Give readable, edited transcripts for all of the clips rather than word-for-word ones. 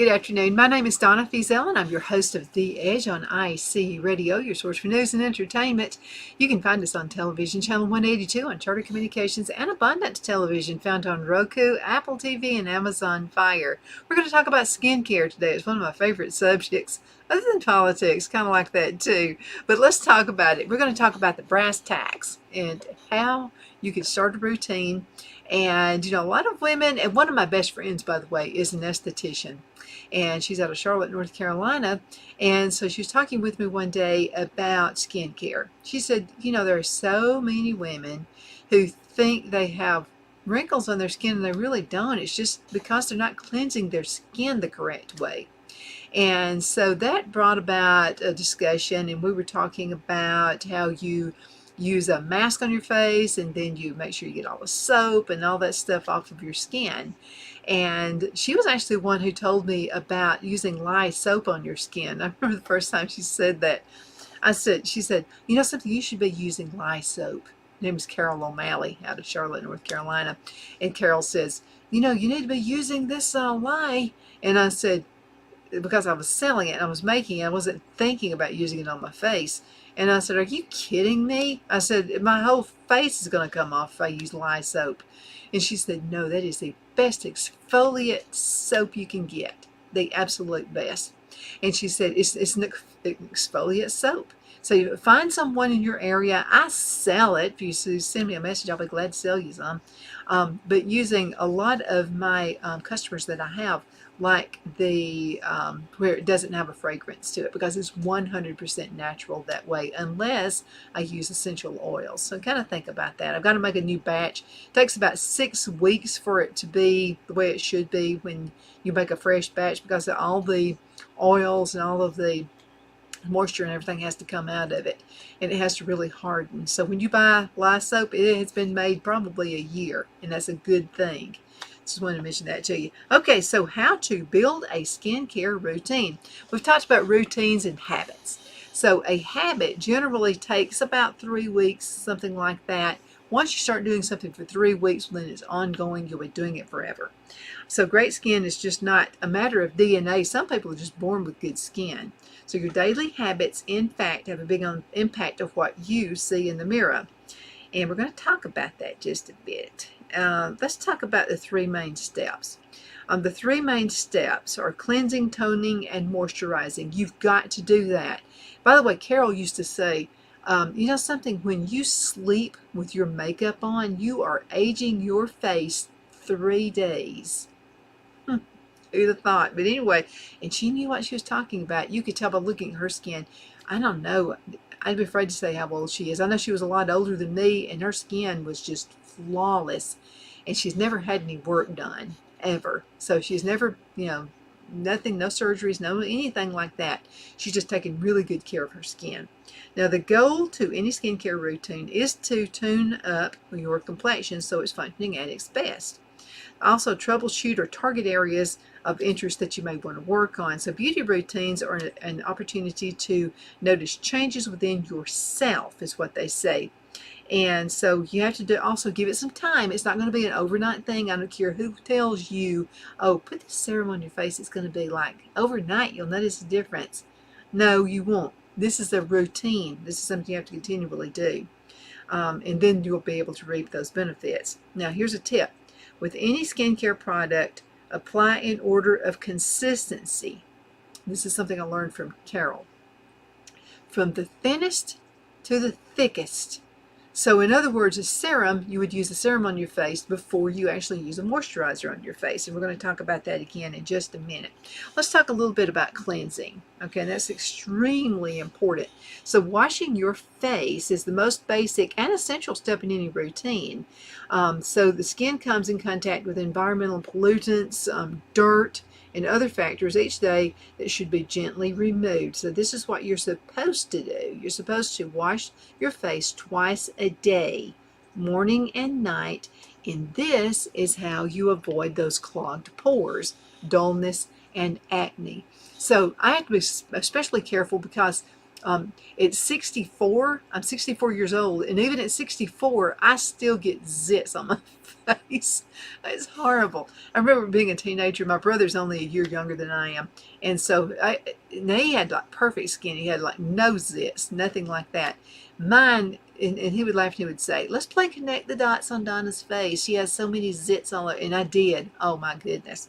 Good afternoon. My name is Donna Fiesel, and I'm your host of The Edge on IC Radio, your source for news and entertainment. You can find us on television, channel 182 on Charter Communications and Abundant Television, found on Roku, Apple TV, and Amazon Fire. We're going to talk about skincare today. It's one of my favorite subjects, other than politics, kind of like that too. But let's talk about it. We're going to talk about the brass tacks and how you can start a routine. And, a lot of women, and one of my best friends, by the way, is an esthetician. And she's out of Charlotte, North Carolina. And so she was talking with me one day about skincare. She said, there are so many women who think they have wrinkles on their skin, and they really don't. It's just because they're not cleansing their skin the correct way. And so that brought about a discussion, and we were talking about how you use a mask on your face, and then you make sure you get all the soap and all that stuff off of your skin. And she was actually one who told me about using lye soap on your skin. I remember the first time she said that. She said, something, you should be using lye soap. Her name is Carol O'Malley out of Charlotte, North Carolina. And Carol says, you need to be using this lye. And I said, because I was selling it, I was making it, I wasn't thinking about using it on my face. And I said, are you kidding me? I said, my whole face is going to come off if I use lye soap. And she said, no, that is the best exfoliate soap you can get. The absolute best. And she said, it's an exfoliate soap. So you find someone in your area. I sell it. If you send me a message, I'll be glad to sell you some. But using a lot of my customers that I have, like the where it doesn't have a fragrance to it, because it's 100% natural that way, unless I use essential oils. So kind of think about that. I've got to make a new batch. It takes about 6 weeks for it to be the way it should be when you make a fresh batch, because all the oils and all of the moisture and everything has to come out of it, and it has to really harden. So when you buy lye soap, it has been made probably a year, and that's a good thing. Just wanted to mention that to you. Okay, so how to build a skincare routine. We've talked about routines and habits. So a habit generally takes about 3 weeks, something like that. Once you start doing something for 3 weeks, then it's ongoing. You'll be doing it forever. So great skin is just not a matter of DNA. Some people are just born with good skin. So your daily habits, in fact, have a big impact of what you see in the mirror. And we're going to talk about that just a bit. Let's talk about the 3 main steps. The 3 main steps are cleansing, toning, and moisturizing. You've got to do that. By the way, Carol used to say, something, when you sleep with your makeup on, you are aging your face 3 days. Who'd have thought? But anyway, and she knew what she was talking about. You could tell by looking at her skin. I don't know. I'd be afraid to say how old she is. I know she was a lot older than me, and her skin was just flawless. And she's never had any work done, ever. So she's never, nothing, no surgeries, no anything like that. She's just taken really good care of her skin. Now, the goal to any skincare routine is to tune up your complexion so it's functioning at its best. Also, troubleshoot or target areas of interest that you may want to work on. So beauty routines are an opportunity to notice changes within yourself, is what they say. And so you have to also give it some time. It's not going to be an overnight thing. I don't care who tells you, oh, put this serum on your face. It's going to be like overnight. You'll notice a difference. No, you won't. This is a routine. This is something you have to continually do. And then you'll be able to reap those benefits. Now, here's a tip. With any skincare product, apply in order of consistency. This is something I learned from Carol. From the thinnest to the thickest. So in other words, a serum, you would use a serum on your face before you actually use a moisturizer on your face. And we're going to talk about that again in just a minute. Let's talk a little bit about cleansing. Okay, that's extremely important. So washing your face is the most basic and essential step in any routine. So the skin comes in contact with environmental pollutants, dirt, and other factors each day that should be gently removed. So this is what you're supposed to do. You're supposed to wash your face twice a day, morning and night, and this is how you avoid those clogged pores, dullness, and acne. So I have to be especially careful because At 64, I'm 64 years old, and even at 64, I still get zits on my face. It's horrible. I remember being a teenager. My brother's only a year younger than I am, and so he had like perfect skin. He had like no zits, nothing like that. Mine, and he would laugh and he would say, "Let's play connect the dots on Donna's face. She has so many zits all over," and I did. Oh my goodness,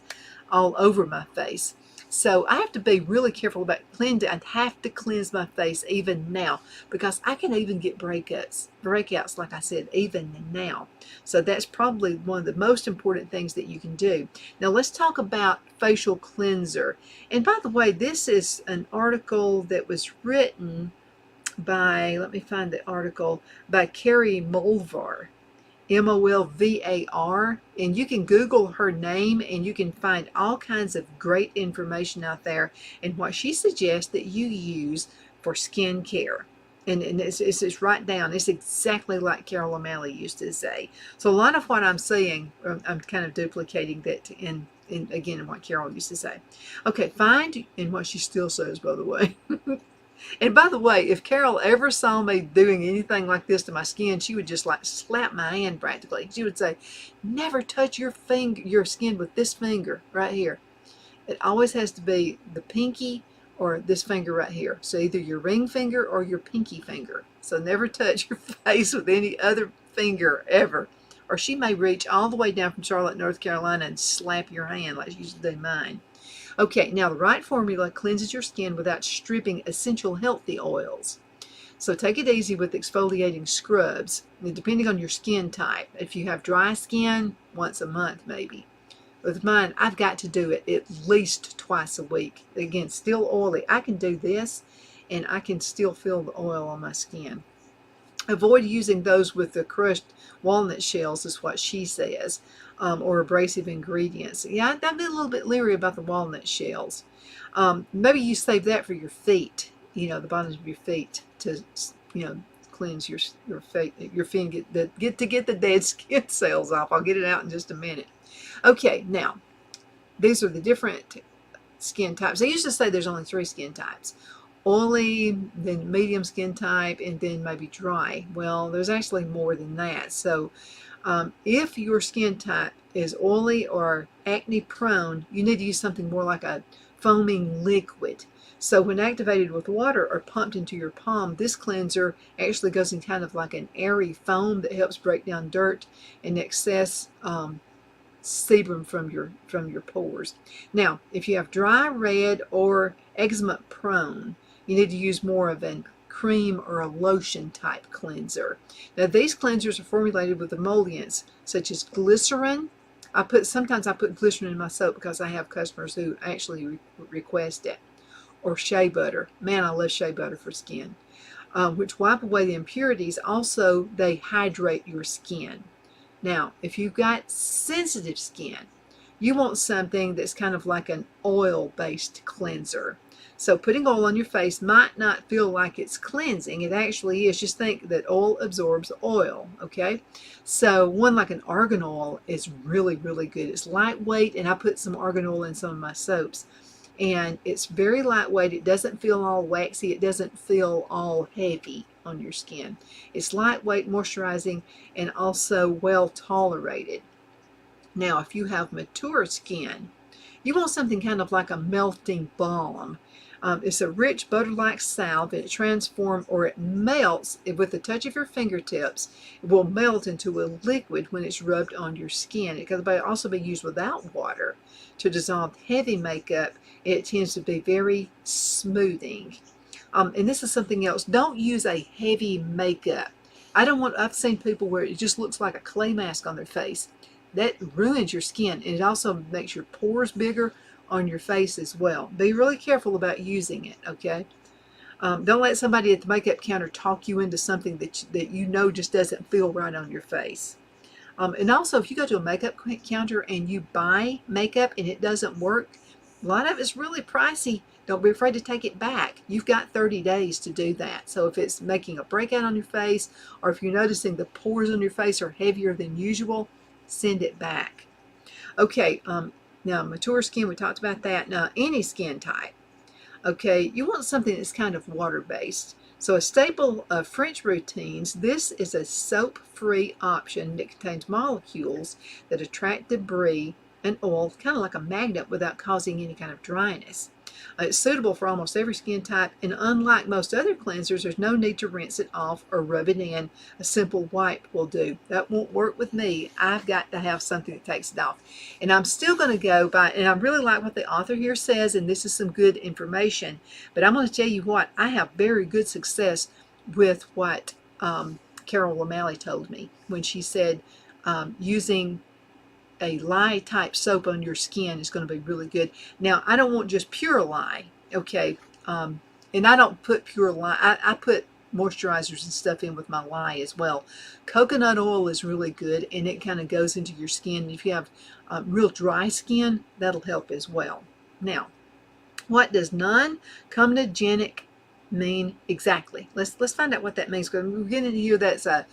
all over my face. So I have to be really careful about cleansing. I have to cleanse my face even now because I can even get breakouts, like I said, even now. So that's probably one of the most important things that you can do. Now let's talk about facial cleanser. And by the way, this is an article that was written by, let me find the article, by Carrie Molvar. Molvar, and you can Google her name and you can find all kinds of great information out there and what she suggests that you use for skin care. And it's right down. It's exactly like Carol O'Malley used to say. So a lot of what I'm saying, I'm kind of duplicating that in again in what Carol used to say. Okay, find, and what she still says, by the way. And by the way, if Carol ever saw me doing anything like this to my skin, she would just like slap my hand practically. She would say, "Never touch your skin with this finger right here. It always has to be the pinky or this finger right here. So either your ring finger or your pinky finger. So never touch your face with any other finger ever. Or she may reach all the way down from Charlotte, North Carolina and slap your hand like she used to do mine." Okay, now the right formula cleanses your skin without stripping essential healthy oils. So take it easy with exfoliating scrubs, depending on your skin type. If you have dry skin, once a month maybe. With mine, I've got to do it at least twice a week. Again, still oily. I can do this and I can still feel the oil on my skin. Avoid using those with the crushed walnut shells, is what she says, or abrasive ingredients. Yeah, I've been a little bit leery about the walnut shells. Maybe you save that for your feet, the bottoms of your feet, to, cleanse your feet, get the dead skin cells off. I'll get it out in just a minute. Okay, now, these are the different skin types. They used to say there's only 3 skin types. Oily, then medium skin type, and then maybe dry. Well, there's actually more than that. So if your skin type is oily or acne prone, you need to use something more like a foaming liquid. So when activated with water or pumped into your palm, this cleanser actually goes in kind of like an airy foam that helps break down dirt and excess sebum from your pores. Now, if you have dry, red, or eczema prone, you need to use more of a cream or a lotion type cleanser. Now these cleansers are formulated with emollients such as glycerin. Sometimes I put glycerin in my soap because I have customers who actually request it. Or shea butter. Man, I love shea butter for skin. Which wipe away the impurities. Also, they hydrate your skin. Now, if you've got sensitive skin, you want something that's kind of like an oil-based cleanser. So putting oil on your face might not feel like it's cleansing. It actually is. Just think that oil absorbs oil, okay? So one like an argan oil is really, really good. It's lightweight, and I put some argan oil in some of my soaps. And it's very lightweight. It doesn't feel all waxy. It doesn't feel all heavy on your skin. It's lightweight, moisturizing, and also well tolerated. Now, if you have mature skin, you want something kind of like a melting balm. It's a rich butter-like salve, and it melts with the touch of your fingertips. It will melt into a liquid when it's rubbed on your skin. It can also be used without water to dissolve heavy makeup. It tends to be very smoothing. And this is something else. Don't use a heavy makeup. I've seen people where it just looks like a clay mask on their face. That ruins your skin, and it also makes your pores bigger on your face as well. Be really careful about using it, okay? Don't let somebody at the makeup counter talk you into something that you know just doesn't feel right on your face. And also, if you go to a makeup counter and you buy makeup and it doesn't work, a lot of it's really pricey. Don't be afraid to take it back. You've got 30 days to do that. So if it's making a breakout on your face, or if you're noticing the pores on your face are heavier than usual, send it back. Okay, now mature skin, we talked about that. Now, any skin type. Okay, you want something that's kind of water-based. So a staple of French routines, this is a soap-free option that contains molecules that attract debris and oil, kind of like a magnet, without causing any kind of dryness. It's suitable for almost every skin type, and unlike most other cleansers, there's no need to rinse it off or rub it in. A simple wipe will do. That won't work with me. I've got to have something that takes it off. And I'm still going to go by, and I really like what the author here says, and this is some good information, but I'm going to tell you what, I have very good success with what Carol O'Malley told me when she said using a lye type soap on your skin is going to be really good. Now, I don't want just pure lye, okay, and I don't put pure lye. I put moisturizers and stuff in with my lye as well. Coconut oil is really good, and it kind of goes into your skin. If you have real dry skin, that'll help as well. Now, what does non-comedogenic mean exactly? Let's find out what that means, because we're getting to hear that's a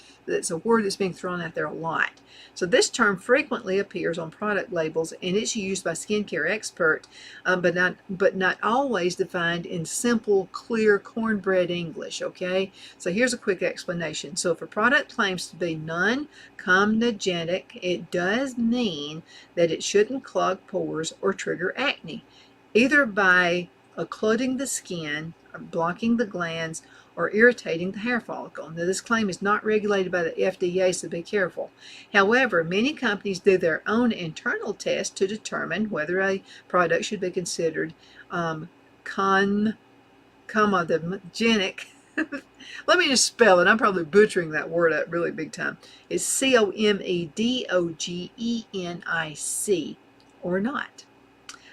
word that's being thrown out there a lot. So this term frequently appears on product labels, and it's used by skincare experts, but not always defined in simple, clear cornbread English. Okay, so here's a quick explanation. So if a product claims to be non-comedogenic, it does mean that it shouldn't clog pores or trigger acne, either by occluding the skin, blocking the glands, or irritating the hair follicle. Now, this claim is not regulated by the FDA, so be careful. However, many companies do their own internal test to determine whether a product should be considered comedogenic. Let me just spell it. I'm probably butchering that word up really big time. It's COMEDOGENIC or not.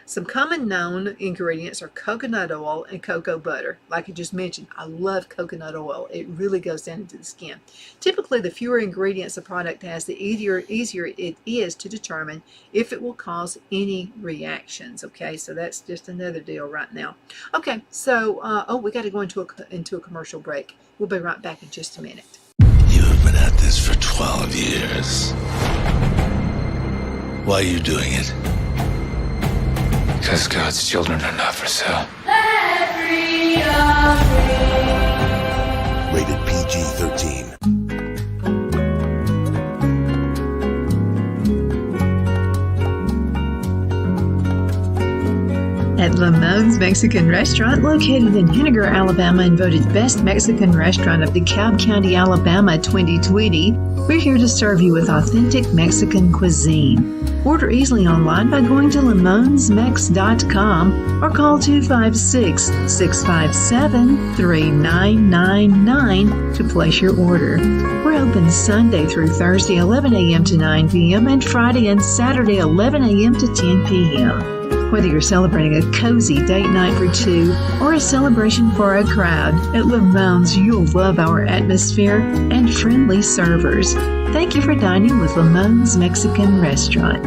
Some common known ingredients are coconut oil and cocoa butter. Like I just mentioned, I love coconut oil. It really goes down into the skin. Typically, the fewer ingredients a product has, the easier it is to determine if it will cause any reactions. Okay, so that's just another deal right now. Okay, so we got to go into a commercial break. We'll be right back in just a minute. You have been at this for 12 years. Why are you doing it? Because God's children are not for sale. Rated PG-13. At Lamone's Mexican Restaurant, located in Henniger, Alabama, and voted Best Mexican Restaurant of DeKalb County, Alabama 2020, we're here to serve you with authentic Mexican cuisine. Order easily online by going to lamonsmex.com or call 256-657-3999 to place your order. We're open Sunday through Thursday, 11 a.m. to 9 p.m. and Friday and Saturday, 11 a.m. to 10 p.m. Whether you're celebrating a cozy date night for two or a celebration for a crowd, at Lamone's you'll love our atmosphere and friendly servers. Thank you for dining with Lamone's Mexican Restaurant.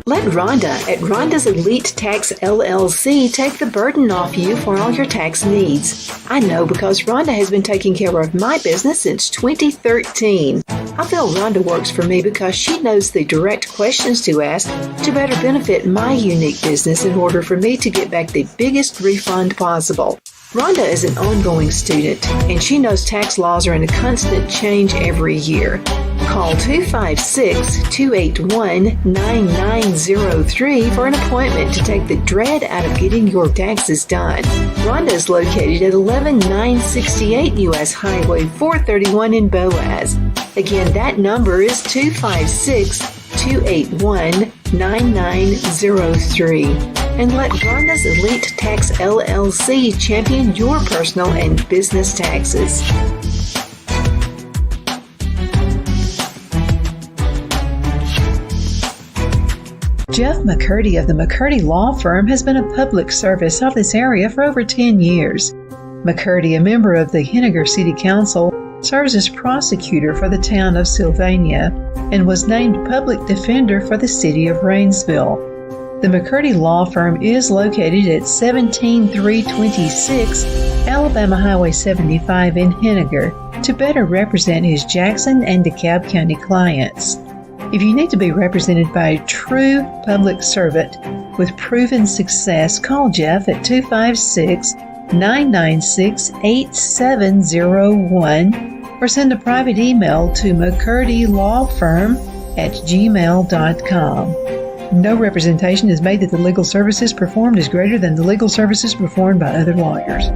Let Rhonda at Rhonda's Elite Tax LLC take the burden off you for all your tax needs. I know because Rhonda has been taking care of my business since 2013. I feel Rhonda works for me because she knows the direct questions to ask to better benefit my unique business in order for me to get back the biggest refund possible. Rhonda is an ongoing student, and she knows tax laws are in a constant change every year. Call 256-281-9903 for an appointment to take the dread out of getting your taxes done. Rhonda is located at 11968 U.S. Highway 431 in Boaz. Again, that number is 256-281-9903. And let Rhonda's Elite Tax LLC champion your personal and business taxes. Jeff McCurdy of the McCurdy Law Firm has been a public service of this area for over 10 years. McCurdy, a member of the Henniger City Council, serves as prosecutor for the town of Sylvania and was named public defender for the city of Rainsville. The McCurdy Law Firm is located at 17326 Alabama Highway 75 in Henniger. to better represent his Jackson and DeKalb County clients. If you need to be represented by a true public servant with proven success, call Jeff at 256-996-8701 or send a private email to mccurdy.lawfirm@gmail.com. No representation is made that the legal services performed is greater than the legal services performed by other lawyers.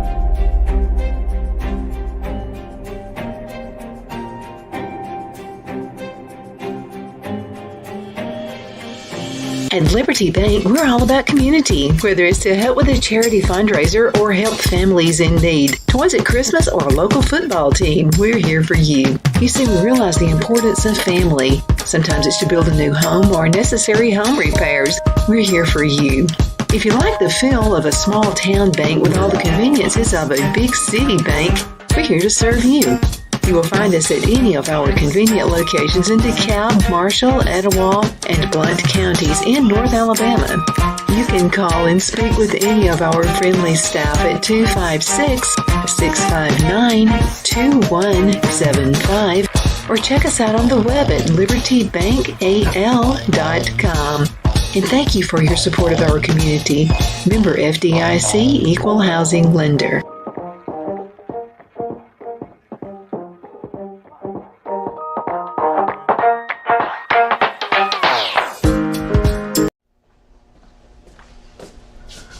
At Liberty Bank, we're all about community, whether it's to help with a charity fundraiser or help families in need. Toys at Christmas or a local football team, we're here for you. You see, we realize the importance of family. Sometimes it's to build a new home or necessary home repairs. We're here for you. If you like the feel of a small town bank with all the conveniences of a big city bank, we're here to serve you. You will find us at any of our convenient locations in DeKalb, Marshall, Etowah, and Blount counties in North Alabama. You can call and speak with any of our friendly staff at 256-659-2175 or check us out on the web at libertybankal.com. And thank you for your support of our community. Member FDIC Equal Housing Lender.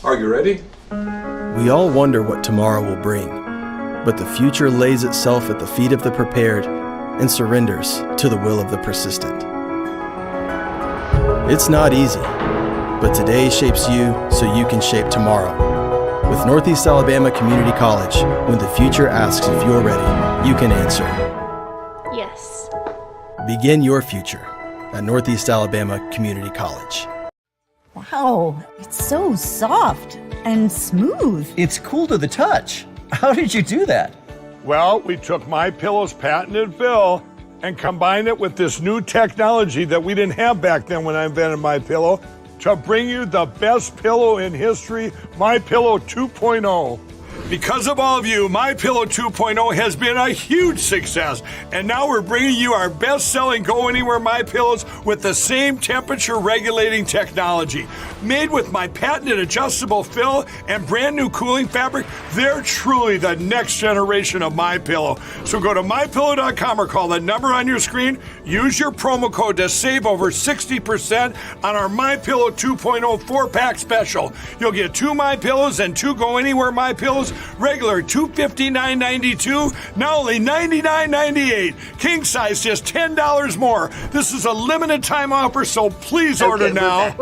Are you ready? We all wonder what tomorrow will bring, but the future lays itself at the feet of the prepared and surrenders to the will of the persistent. It's not easy, but today shapes you so you can shape tomorrow. With Northeast Alabama Community College, when the future asks if you're ready, you can answer. Yes. Begin your future at Northeast Alabama Community College. Wow, it's so soft and smooth. It's cool to the touch. How did you do that? Well, we took MyPillow's patented fill and combined it with this new technology that we didn't have back then when I invented MyPillow to bring you the best pillow in history, MyPillow 2.0. Because of all of you, MyPillow 2.0 has been a huge success, and now we're bringing you our best-selling Go Anywhere MyPillows with the same temperature-regulating technology. Made with my patented adjustable fill and brand new cooling fabric, they're truly the next generation of MyPillow. So go to MyPillow.com or call the number on your screen. Use your promo code to save over 60% on our MyPillow 2.0 4-pack special. You'll get 2 MyPillows and 2 Go Anywhere MyPillows, regular $259.92, now only $99.98. King size just $10 more. This is a limited time offer, so please order now.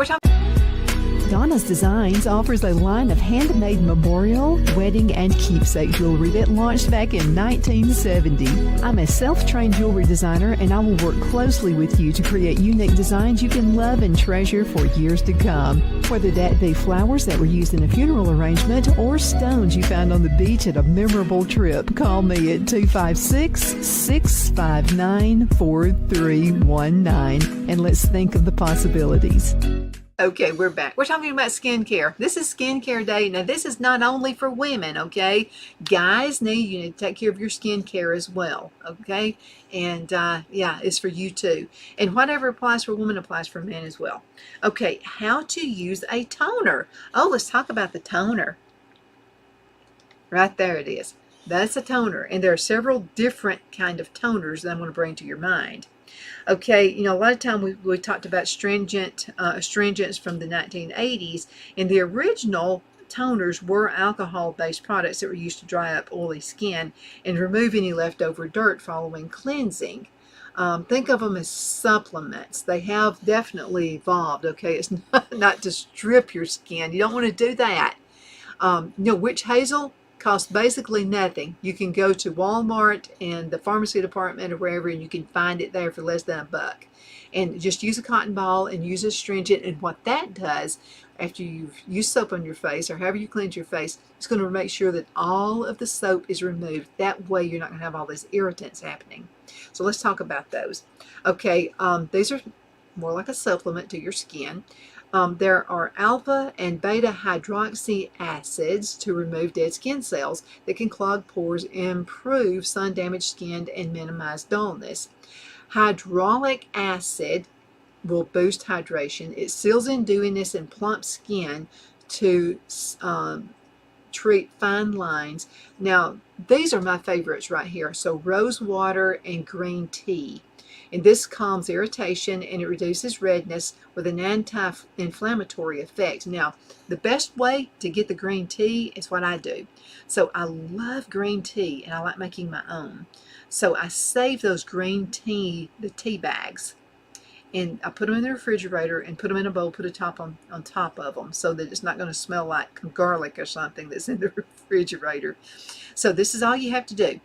Donna's Designs offers a line of handmade memorial, wedding, and keepsake jewelry that launched back in 1970. I'm a self-trained jewelry designer, and I will work closely with you to create unique designs you can love and treasure for years to come. Whether that be flowers that were used in a funeral arrangement or stones you found on the beach at a memorable trip, call me at 256-659-4319, and let's think of the possibilities. Okay, we're back. We're talking about skincare. This is skincare day. Now, this is not only for women, okay? Guys need to take care of your skincare as well, okay? And, yeah, it's for you too. And whatever applies for women applies for men as well. Okay, how to use a toner. Oh, let's talk about the toner. Right there it is. That's a toner. And there are several different kind of toners that I'm going to bring to your mind. Okay, a lot of time we talked about astringents from the 1980s, and the original toners were alcohol-based products that were used to dry up oily skin and remove any leftover dirt following cleansing. Think of them as supplements. They have definitely evolved, okay? It's not to strip your skin. You don't want to do that. Witch hazel costs basically nothing. You can go to Walmart and the pharmacy department or wherever, and you can find it there for less than $1. And just use a cotton ball and use astringent. And what that does, after you've used soap on your face or however you cleanse your face, it's going to make sure that all of the soap is removed. That way you're not going to have all these irritants happening. So let's talk about those. Okay, these are more like a supplement to your skin. There are alpha and beta hydroxy acids to remove dead skin cells that can clog pores, improve sun-damaged skin, and minimize dullness. Hyaluronic acid will boost hydration. It seals in dewiness and plump skin to treat fine lines. Now, these are my favorites right here. So rose water and green tea. And this calms irritation and it reduces redness with an anti-inflammatory effect. Now, the best way to get the green tea is what I do. So I love green tea and I like making my own. So I save those green tea, the tea bags, and I put them in the refrigerator and put them in a bowl, put a top on top of them so that it's not going to smell like garlic or something that's in the refrigerator. So this is all you have to do.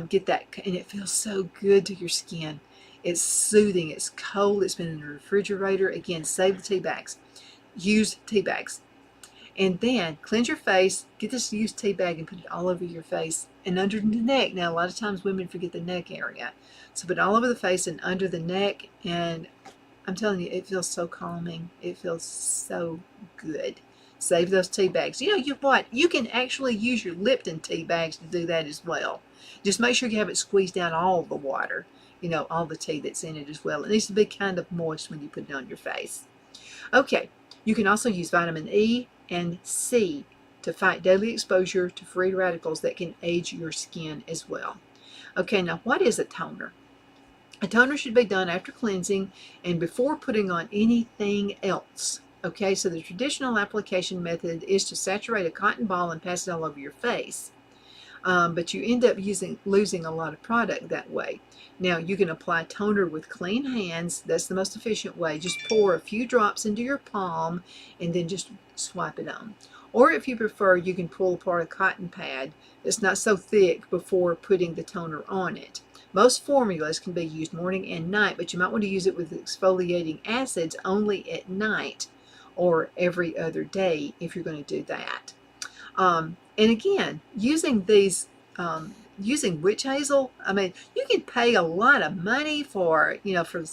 Get that, and it feels so good to your skin. It's soothing, it's cold, it's been in the refrigerator. Again, save the tea bags. Use tea bags. And then cleanse your face, get this used tea bag and put it all over your face and under the neck. Now, a lot of times women forget the neck area. So put it all over the face and under the neck, and I'm telling you, it feels so calming. It feels so good. Save those tea bags. You know what? You can actually use your Lipton tea bags to do that as well. Just make sure you have it squeezed down all the water. You know, all the tea that's in it as well. It needs to be kind of moist when you put it on your face. Okay, you can also use vitamin E and C to fight daily exposure to free radicals that can age your skin as well. Okay, now what is a toner? A toner should be done after cleansing and before putting on anything else. Okay, so the traditional application method is to saturate a cotton ball and pass it all over your face. But you end up losing a lot of product that way. Now, you can apply toner with clean hands. That's the most efficient way. Just pour a few drops into your palm and then just swipe it on. Or if you prefer, you can pull apart a cotton pad that's not so thick before putting the toner on it. Most formulas can be used morning and night, but you might want to use it with exfoliating acids only at night or every other day if you're going to do that. And again, using these, using witch hazel, I mean, you can pay a lot of money for, you know, for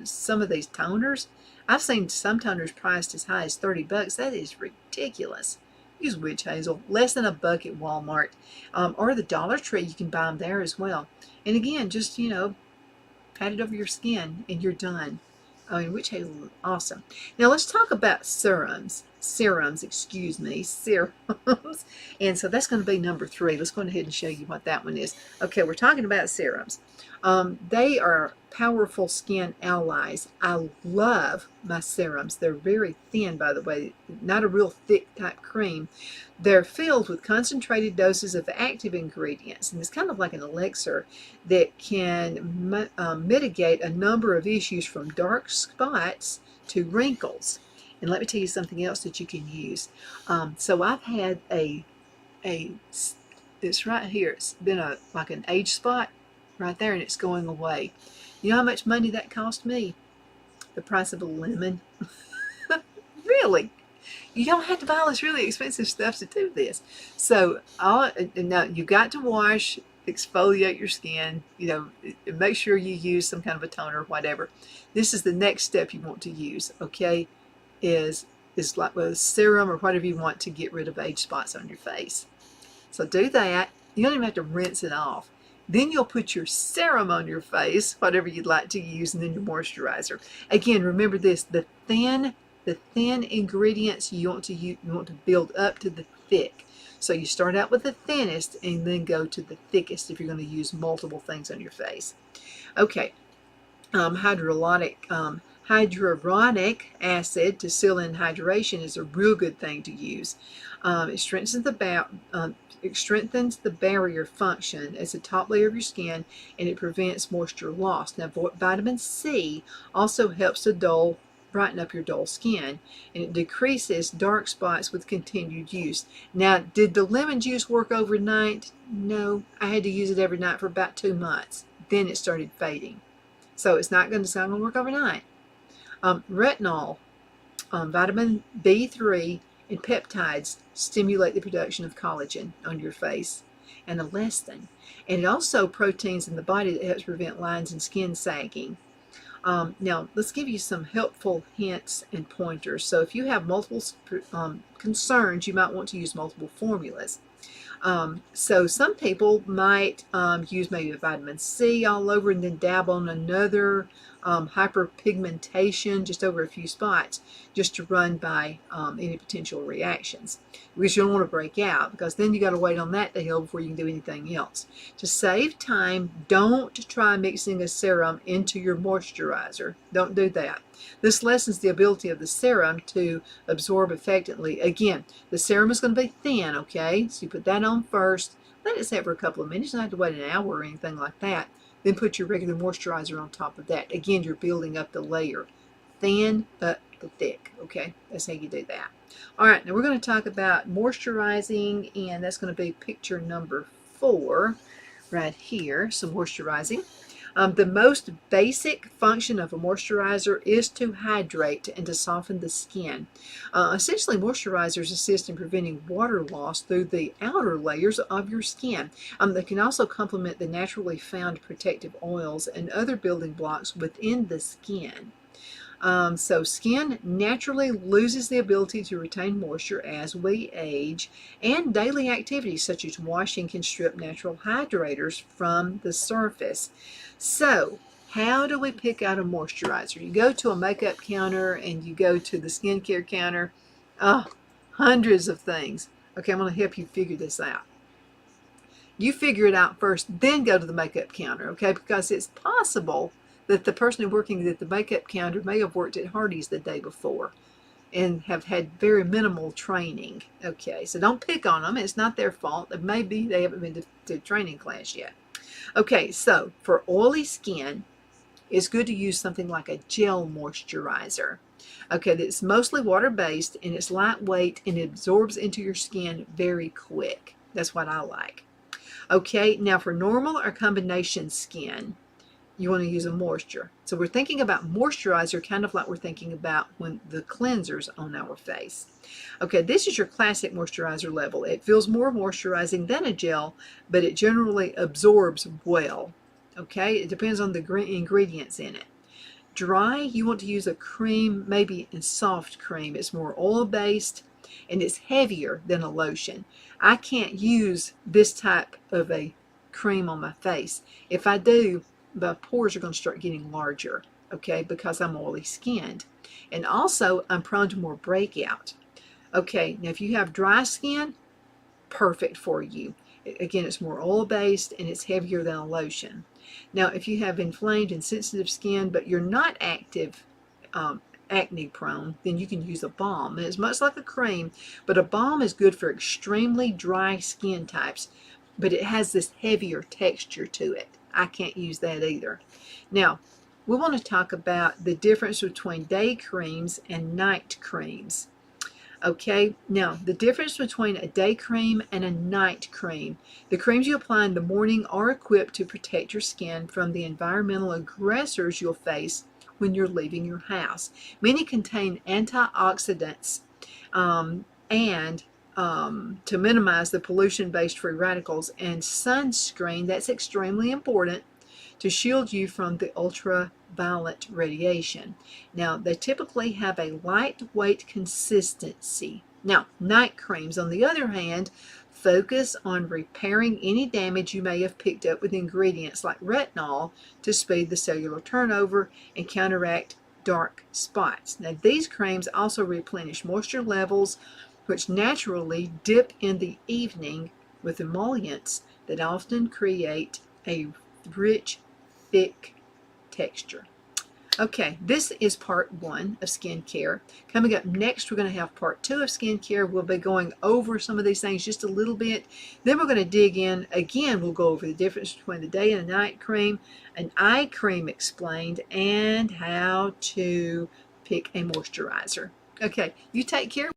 some of these toners. I've seen some toners priced as high as $30. That is ridiculous. Use witch hazel, less than $1 at Walmart, or the Dollar Tree. You can buy them there as well. And again, just, you know, pat it over your skin and you're done. I mean, witch hazel is awesome. Now let's talk about serums. Serums. And so that's going to be number 3. Let's go ahead and show you what that one is. Okay, we're talking about serums. They are powerful skin allies. I love my serums. They're very thin, by the way, not a real thick type cream. They're filled with concentrated doses of active ingredients, and it's kind of like an elixir that can mitigate a number of issues from dark spots to wrinkles. And let me tell you something else that you can use. So I've had it's right here. It's been like an age spot right there, and it's going away. You know how much money that cost me? The price of a lemon. Really? You don't have to buy all this really expensive stuff to do this. So now you got to wash, exfoliate your skin, you know, make sure you use some kind of a toner or whatever. This is the next step you want to use, okay? Is like with a serum or whatever you want to get rid of age spots on your face. So do that. You don't even have to rinse it off. Then you'll put your serum on your face, whatever you'd like to use, and then your moisturizer. Again, remember this: the thin ingredients you want to build up to the thick. So you start out with the thinnest and then go to the thickest if you're going to use multiple things on your face. Okay, hyaluronic acid to seal in hydration is a real good thing to use. It strengthens the barrier function as the top layer of your skin, and it prevents moisture loss. Now, vitamin C also helps to brighten up your dull skin, and it decreases dark spots with continued use. Now, did the lemon juice work overnight? No, I had to use it every night for about 2 months. Then it started fading. So it's not going to work overnight. Retinol, vitamin B3, and peptides stimulate the production of collagen on your face, and elastin. And it also proteins in the body that helps prevent lines and skin sagging. Now, let's give you some helpful hints and pointers. So if you have multiple concerns, you might want to use multiple formulas. So some people might use maybe a vitamin C all over and then dab on another hyperpigmentation just over a few spots just to run by any potential reactions, because you don't want to break out, because then you got to wait on that to heal before you can do anything else. To save time, don't try mixing a serum into your moisturizer. Don't do that. This lessens the ability of the serum to absorb effectively. Again, the serum is going to be thin, okay? So you put that on first, let it set for a couple of minutes. You don't have to wait an hour or anything like that. Then put your regular moisturizer on top of that. Again, you're building up the layer. Thin but the thick, okay? That's how you do that. All right, now we're going to talk about moisturizing, and that's going to be picture number 4 right here, so moisturizing. The most basic function of a moisturizer is to hydrate and to soften the skin. Essentially, moisturizers assist in preventing water loss through the outer layers of your skin. They can also complement the naturally found protective oils and other building blocks within the skin. So skin naturally loses the ability to retain moisture as we age, and daily activities such as washing can strip natural hydrators from the surface. So how do we pick out a moisturizer? You go to a makeup counter and you go to the skincare counter. Hundreds of things. Okay, I'm going to help you figure this out. You figure it out first, then go to the makeup counter, okay? Because it's possible that the person working at the makeup counter may have worked at Hardee's the day before and have had very minimal training. Okay, so don't pick on them. It's not their fault. It may be they haven't been to training class yet. Okay, so for oily skin, it's good to use something like a gel moisturizer. Okay, that's mostly water-based and it's lightweight and it absorbs into your skin very quick. That's what I like. Okay, now for normal or combination skin, you want to use a moisture. So we're thinking about moisturizer kind of like we're thinking about when the cleanser's on our face. Okay, this is your classic moisturizer level. It feels more moisturizing than a gel, but it generally absorbs well. Okay, it depends on the ingredients in it. Dry, you want to use a cream, maybe a soft cream. It's more oil-based and it's heavier than a lotion. I can't use this type of a cream on my face. If I do, the pores are going to start getting larger, okay, because I'm oily skinned. And also, I'm prone to more breakout. Okay, now if you have dry skin, perfect for you. Again, it's more oil-based and it's heavier than a lotion. Now, if you have inflamed and sensitive skin, but you're not active, acne prone, then you can use a balm. And it's much like a cream, but a balm is good for extremely dry skin types, but it has this heavier texture to it. I can't use that either. Now, we want to talk about the difference between day creams and night creams. Okay, now the difference between a day cream and a night cream. The creams you apply in the morning are equipped to protect your skin from the environmental aggressors you'll face when you're leaving your house. Many contain antioxidants to minimize the pollution-based free radicals, and sunscreen, that's extremely important to shield you from the ultraviolet radiation. Now, they typically have a lightweight consistency. Now, night creams, on the other hand, focus on repairing any damage you may have picked up with ingredients like retinol to speed the cellular turnover and counteract dark spots. Now, these creams also replenish moisture levels, which naturally dip in the evening with emollients that often create a rich, thick texture. Okay, this is part 1 of skincare. Coming up next, we're going to have part 2 of skincare. We'll be going over some of these things just a little bit. Then we're going to dig in. Again, we'll go over the difference between the day and the night cream, an eye cream explained, and how to pick a moisturizer. Okay, you take care.